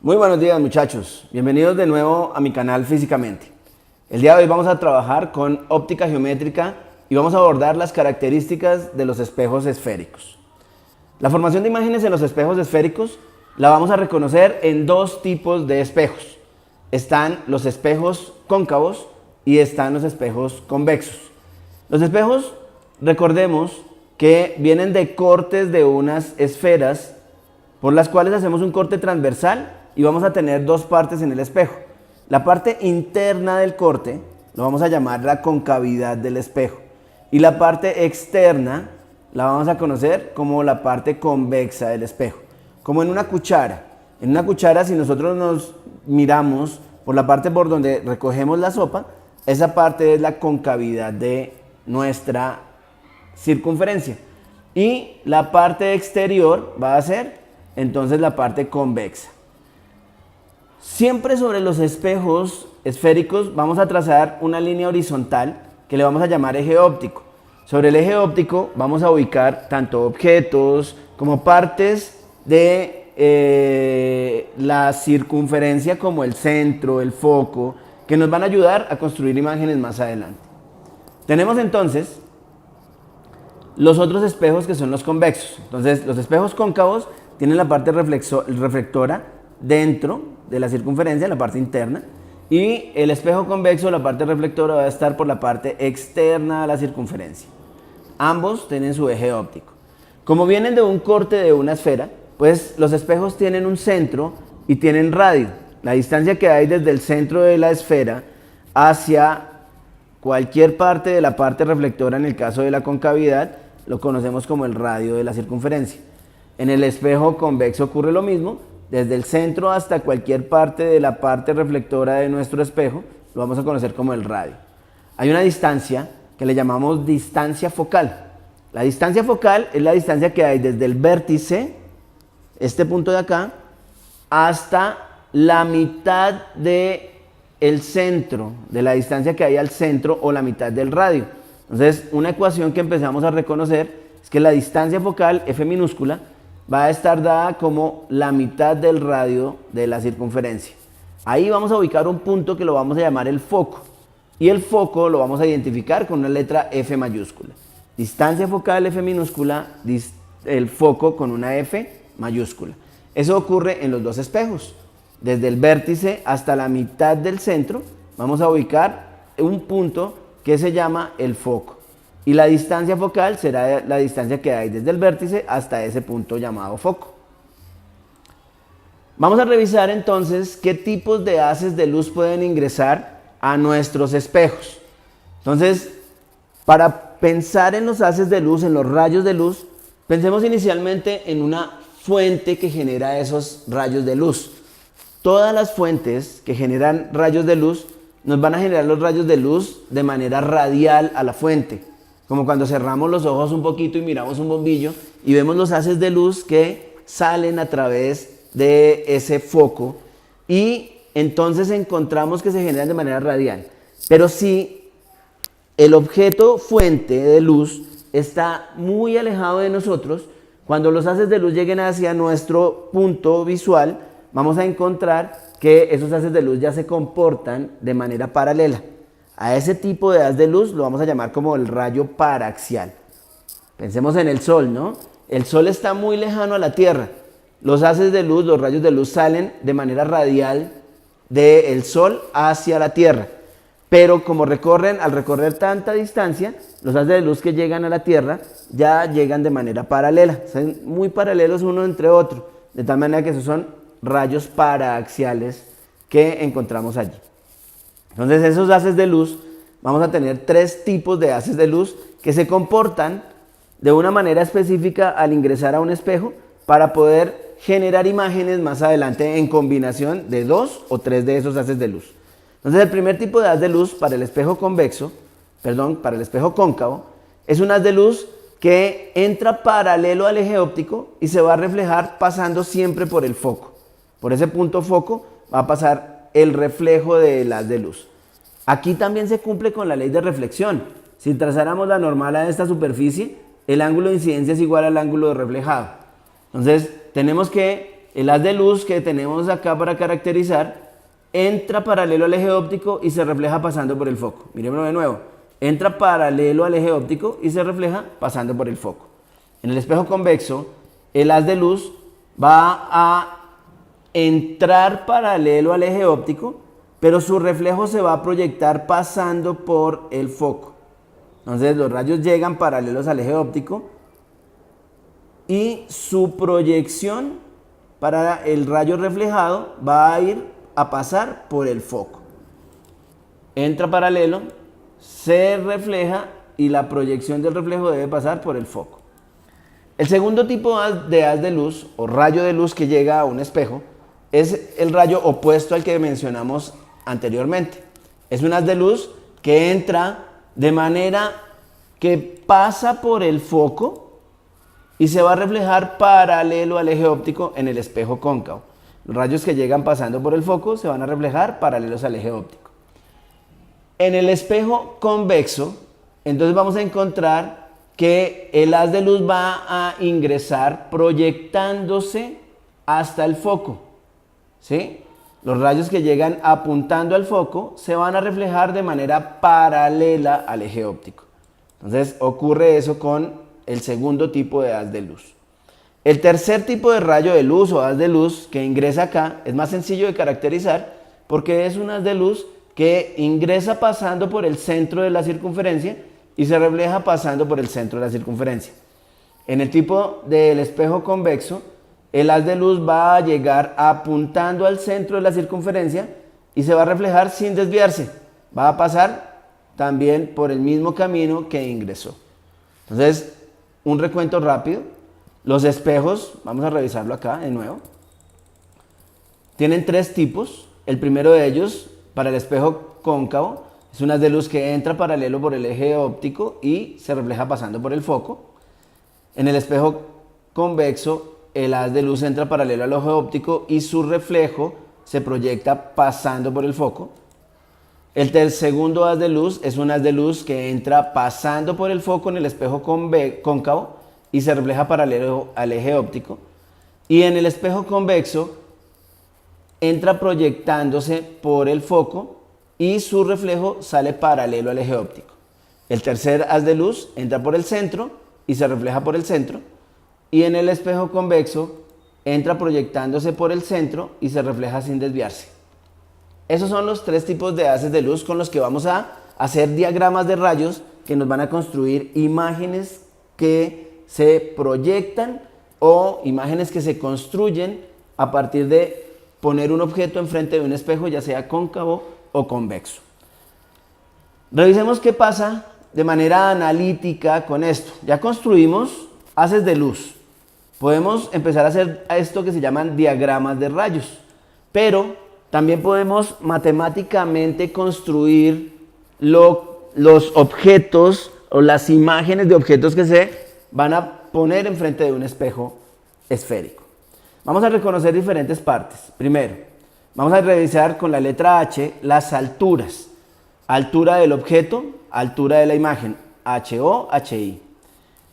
Muy buenos días muchachos, bienvenidos de nuevo a mi canal Físicamente. El día de hoy vamos a trabajar con óptica geométrica y vamos a abordar las características de los espejos esféricos. La formación de imágenes en los espejos esféricos la vamos a reconocer en dos tipos de espejos. Están los espejos cóncavos y están los espejos convexos. Los espejos, recordemos que vienen de cortes de unas esferas por las cuales hacemos un corte transversal y vamos a tener dos partes en el espejo. La parte interna del corte lo vamos a llamar la concavidad del espejo y la parte externa la vamos a conocer como la parte convexa del espejo, como en una cuchara. En una cuchara, si nosotros nos miramos por la parte por donde recogemos la sopa, esa parte es la concavidad de nuestra circunferencia y la parte exterior va a ser entonces la parte convexa. Siempre sobre los espejos esféricos vamos a trazar una línea horizontal que le vamos a llamar eje óptico. Sobre el eje óptico vamos a ubicar tanto objetos como partes de la circunferencia como el centro, el foco, que nos van a ayudar a construir imágenes más adelante. Tenemos entonces los otros espejos que son los convexos. Entonces los espejos cóncavos tienen la parte reflectora dentro de la circunferencia, en la parte interna, y el espejo convexo, la parte reflectora va a estar por la parte externa de la circunferencia. Ambos tienen su eje óptico. Como vienen de un corte de una esfera, pues los espejos tienen un centro y tienen radio. La distancia que hay desde el centro de la esfera hacia cualquier parte de la parte reflectora, en el caso de la concavidad, lo conocemos como el radio de la circunferencia. En el espejo convexo ocurre lo mismo. Desde el centro hasta cualquier parte de la parte reflectora de nuestro espejo lo vamos a conocer como el radio. Hay una distancia que le llamamos distancia focal. La distancia focal es la distancia que hay desde el vértice, este punto de acá, hasta la mitad del centro, de la distancia que hay al centro o la mitad del radio. Entonces, una ecuación que empezamos a reconocer es que la distancia focal, F minúscula, va a estar dada como la mitad del radio de la circunferencia. Ahí vamos a ubicar un punto que lo vamos a llamar el foco. Y el foco lo vamos a identificar con una letra F mayúscula. Distancia focal F minúscula, el foco con una F mayúscula. Eso ocurre en los dos espejos. Desde el vértice hasta la mitad del centro vamos a ubicar un punto que se llama el foco. Y la distancia focal será la distancia que hay desde el vértice hasta ese punto llamado foco. Vamos a revisar entonces qué tipos de haces de luz pueden ingresar a nuestros espejos. Entonces, para pensar en los haces de luz, en los rayos de luz, pensemos inicialmente en una fuente que genera esos rayos de luz. Todas las fuentes que generan rayos de luz nos van a generar los rayos de luz de manera radial a la fuente. Como cuando cerramos los ojos un poquito y miramos un bombillo y vemos los haces de luz que salen a través de ese foco y entonces encontramos que se generan de manera radial. Pero si el objeto fuente de luz está muy alejado de nosotros, cuando los haces de luz lleguen hacia nuestro punto visual, vamos a encontrar que esos haces de luz ya se comportan de manera paralela. A ese tipo de haz de luz lo vamos a llamar como el rayo paraxial. Pensemos en el sol, ¿no? El sol está muy lejano a la Tierra. Los haces de luz, los rayos de luz salen de manera radial del sol hacia la Tierra. Pero como al recorrer tanta distancia, los haces de luz que llegan a la Tierra ya llegan de manera paralela. Son muy paralelos uno entre otro. De tal manera que esos son rayos paraxiales que encontramos allí. Entonces esos haces de luz, vamos a tener tres tipos de haces de luz que se comportan de una manera específica al ingresar a un espejo para poder generar imágenes más adelante en combinación de dos o tres de esos haces de luz. Entonces el primer tipo de haz de luz para el espejo para el espejo cóncavo, es un haz de luz que entra paralelo al eje óptico y se va a reflejar pasando siempre por el foco. Por ese punto foco va a pasar el reflejo del haz de luz. Aquí también se cumple con la ley de reflexión. Si trazáramos la normal a esta superficie, el ángulo de incidencia es igual al ángulo de reflejado. Entonces, tenemos que el haz de luz que tenemos acá para caracterizar entra paralelo al eje óptico y se refleja pasando por el foco. Miremoslo de nuevo. Entra paralelo al eje óptico y se refleja pasando por el foco. En el espejo convexo, el haz de luz va a entrar paralelo al eje óptico, pero su reflejo se va a proyectar pasando por el foco. Entonces los rayos llegan paralelos al eje óptico y su proyección para el rayo reflejado va a ir a pasar por el foco. Entra paralelo, se refleja y la proyección del reflejo debe pasar por el foco. El segundo tipo de haz de luz o rayo de luz que llega a un espejo es el rayo opuesto al que mencionamos anteriormente. Es un haz de luz que entra de manera que pasa por el foco y se va a reflejar paralelo al eje óptico en el espejo cóncavo. Los rayos que llegan pasando por el foco se van a reflejar paralelos al eje óptico. En el espejo convexo, entonces vamos a encontrar que el haz de luz va a ingresar proyectándose hasta el foco, ¿sí? Los rayos que llegan apuntando al foco se van a reflejar de manera paralela al eje óptico. Entonces ocurre eso con el segundo tipo de haz de luz. El tercer tipo de rayo de luz o haz de luz que ingresa acá es más sencillo de caracterizar porque es un haz de luz que ingresa pasando por el centro de la circunferencia y se refleja pasando por el centro de la circunferencia. En el tipo del espejo convexo, el haz de luz va a llegar apuntando al centro de la circunferencia y se va a reflejar sin desviarse. Va a pasar también por el mismo camino que ingresó. Entonces, un recuento rápido. Los espejos, vamos a revisarlo acá de nuevo, tienen tres tipos. El primero de ellos, para el espejo cóncavo, es un haz de luz que entra paralelo por el eje óptico y se refleja pasando por el foco. En el espejo convexo, el haz de luz entra paralelo al eje óptico y su reflejo se proyecta pasando por el foco. El segundo haz de luz es un haz de luz que entra pasando por el foco en el espejo cóncavo y se refleja paralelo al eje óptico. Y en el espejo convexo entra proyectándose por el foco y su reflejo sale paralelo al eje óptico. El tercer haz de luz entra por el centro y se refleja por el centro. Y en el espejo convexo entra proyectándose por el centro y se refleja sin desviarse. Esos son los tres tipos de haces de luz con los que vamos a hacer diagramas de rayos que nos van a construir imágenes que se proyectan o imágenes que se construyen a partir de poner un objeto enfrente de un espejo, ya sea cóncavo o convexo. Revisemos qué pasa de manera analítica con esto. Ya construimos haces de luz. Podemos empezar a hacer esto que se llaman diagramas de rayos, pero también podemos matemáticamente construir los objetos o las imágenes de objetos que se van a poner enfrente de un espejo esférico. Vamos a reconocer diferentes partes. Primero, vamos a revisar con la letra H las alturas. Altura del objeto, altura de la imagen, HO, HI.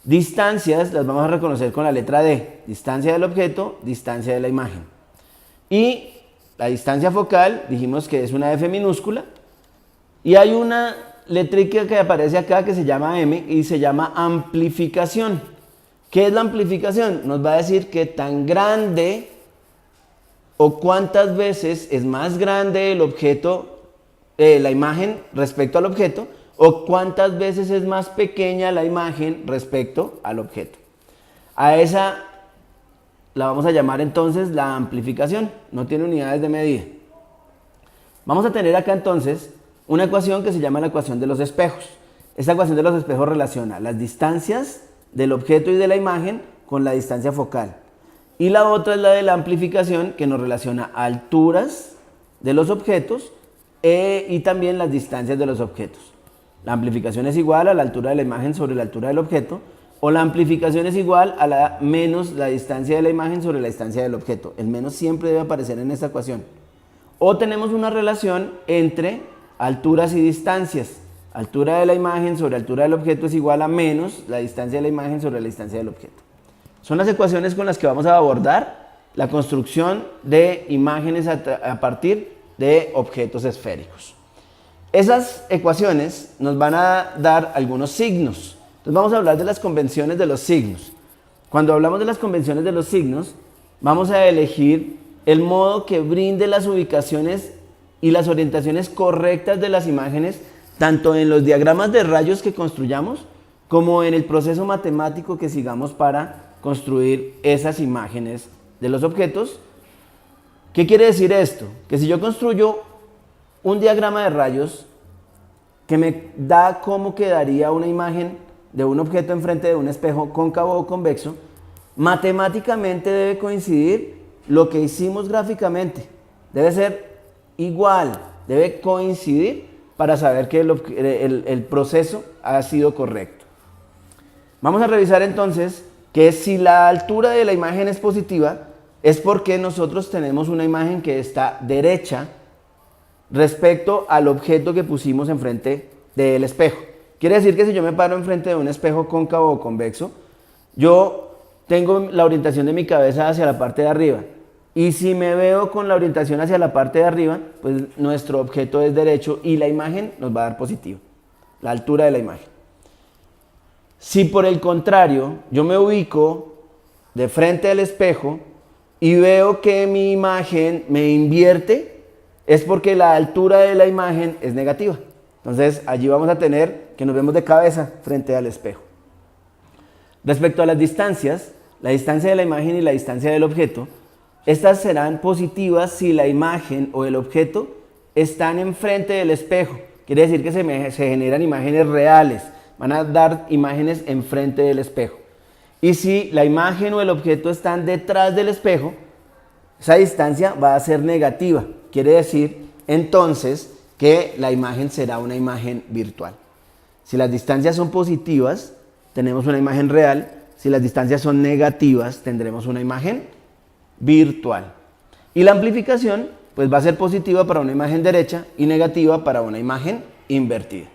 Distancias las vamos a reconocer con la letra D. Distancia del objeto, distancia de la imagen. Y la distancia focal, dijimos que es una F minúscula. Y hay una letrica que aparece acá que se llama M y se llama amplificación. ¿Qué es la amplificación? Nos va a decir qué tan grande o cuántas veces es más grande el objeto, la imagen respecto al objeto, o cuántas veces es más pequeña la imagen respecto al objeto. A esa la vamos a llamar entonces la amplificación, no tiene unidades de medida. Vamos a tener acá entonces una ecuación que se llama la ecuación de los espejos. Esta ecuación de los espejos relaciona las distancias del objeto y de la imagen con la distancia focal. Y la otra es la de la amplificación, que nos relaciona alturas de los objetos y también las distancias de los objetos. La amplificación es igual a la altura de la imagen sobre la altura del objeto, o la amplificación es igual a la menos la distancia de la imagen sobre la distancia del objeto. El menos siempre debe aparecer en esta ecuación. O tenemos una relación entre alturas y distancias. Altura de la imagen sobre altura del objeto es igual a menos la distancia de la imagen sobre la distancia del objeto. Son las ecuaciones con las que vamos a abordar la construcción de imágenes a partir de objetos esféricos. Esas ecuaciones nos van a dar algunos signos. Entonces vamos a hablar de las convenciones de los signos. Cuando hablamos de las convenciones de los signos, vamos a elegir el modo que brinde las ubicaciones y las orientaciones correctas de las imágenes, tanto en los diagramas de rayos que construyamos, como en el proceso matemático que sigamos para construir esas imágenes de los objetos. ¿Qué quiere decir esto? Que si yo construyo un diagrama de rayos que me da cómo quedaría una imagen de un objeto enfrente de un espejo cóncavo o convexo, matemáticamente debe coincidir lo que hicimos gráficamente. Debe ser igual, debe coincidir para saber que el proceso ha sido correcto. Vamos a revisar entonces que si la altura de la imagen es positiva, es porque nosotros tenemos una imagen que está derecha respecto al objeto que pusimos enfrente del espejo. Quiere decir que si yo me paro enfrente de un espejo cóncavo o convexo, yo tengo la orientación de mi cabeza hacia la parte de arriba. Y si me veo con la orientación hacia la parte de arriba, pues nuestro objeto es derecho y la imagen nos va a dar positivo, la altura de la imagen. Si por el contrario yo me ubico de frente al espejo y veo que mi imagen me invierte, es porque la altura de la imagen es negativa. Entonces allí vamos a tener que nos vemos de cabeza frente al espejo. Respecto a las distancias, la distancia de la imagen y la distancia del objeto, estas serán positivas si la imagen o el objeto están enfrente del espejo. Quiere decir que se generan imágenes reales, van a dar imágenes enfrente del espejo. Y si la imagen o el objeto están detrás del espejo, esa distancia va a ser negativa. Quiere decir entonces que la imagen será una imagen virtual. Si las distancias son positivas, tenemos una imagen real. Si las distancias son negativas, tendremos una imagen virtual. Y la amplificación pues va a ser positiva para una imagen derecha y negativa para una imagen invertida.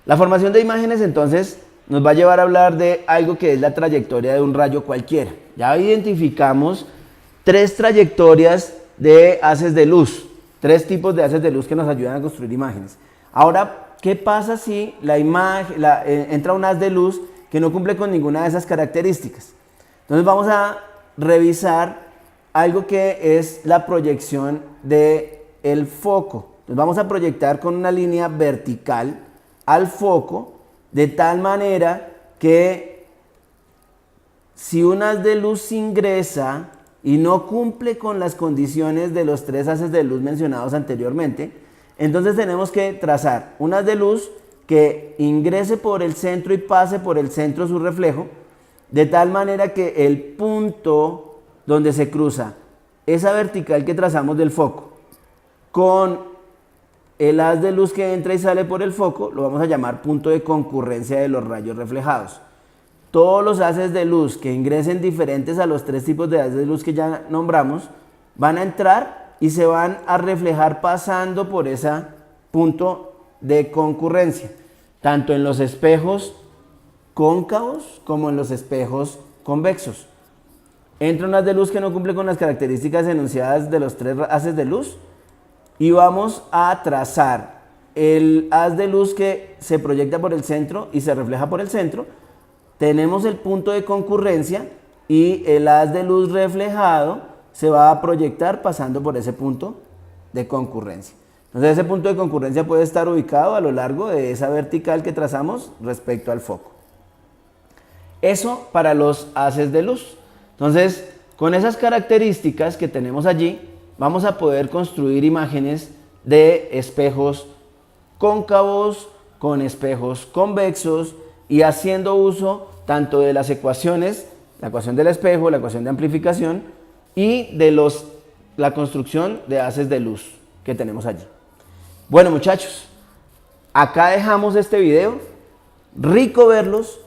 La formación de imágenes entonces nos va a llevar a hablar de algo que es la trayectoria de un rayo cualquiera. Ya identificamos tres trayectorias de haces de luz, tres tipos de haces de luz que nos ayudan a construir imágenes. Ahora, ¿qué pasa si entra un haz de luz que no cumple con ninguna de esas características? Entonces vamos a revisar algo que es la proyección del foco. Entonces vamos a proyectar con una línea vertical al foco de tal manera que si un haz de luz ingresa y no cumple con las condiciones de los tres haces de luz mencionados anteriormente, entonces tenemos que trazar un haz de luz que ingrese por el centro y pase por el centro su reflejo, de tal manera que el punto donde se cruza esa vertical que trazamos del foco con el haz de luz que entra y sale por el foco, lo vamos a llamar punto de concurrencia de los rayos reflejados. Todos los haces de luz que ingresen diferentes a los tres tipos de haces de luz que ya nombramos, van a entrar y se van a reflejar pasando por ese punto de concurrencia, tanto en los espejos cóncavos como en los espejos convexos. Entra un haz de luz que no cumple con las características enunciadas de los tres haces de luz y vamos a trazar el haz de luz que se proyecta por el centro y se refleja por el centro. Tenemos el punto de concurrencia y el haz de luz reflejado se va a proyectar pasando por ese punto de concurrencia. Entonces ese punto de concurrencia puede estar ubicado a lo largo de esa vertical que trazamos respecto al foco. Eso para los haces de luz. Entonces, con esas características que tenemos allí, vamos a poder construir imágenes de espejos cóncavos con espejos convexos y haciendo uso tanto de las ecuaciones, la ecuación del espejo, la ecuación de amplificación y de la construcción de haces de luz que tenemos allí. Bueno muchachos, acá dejamos este video, rico verlos.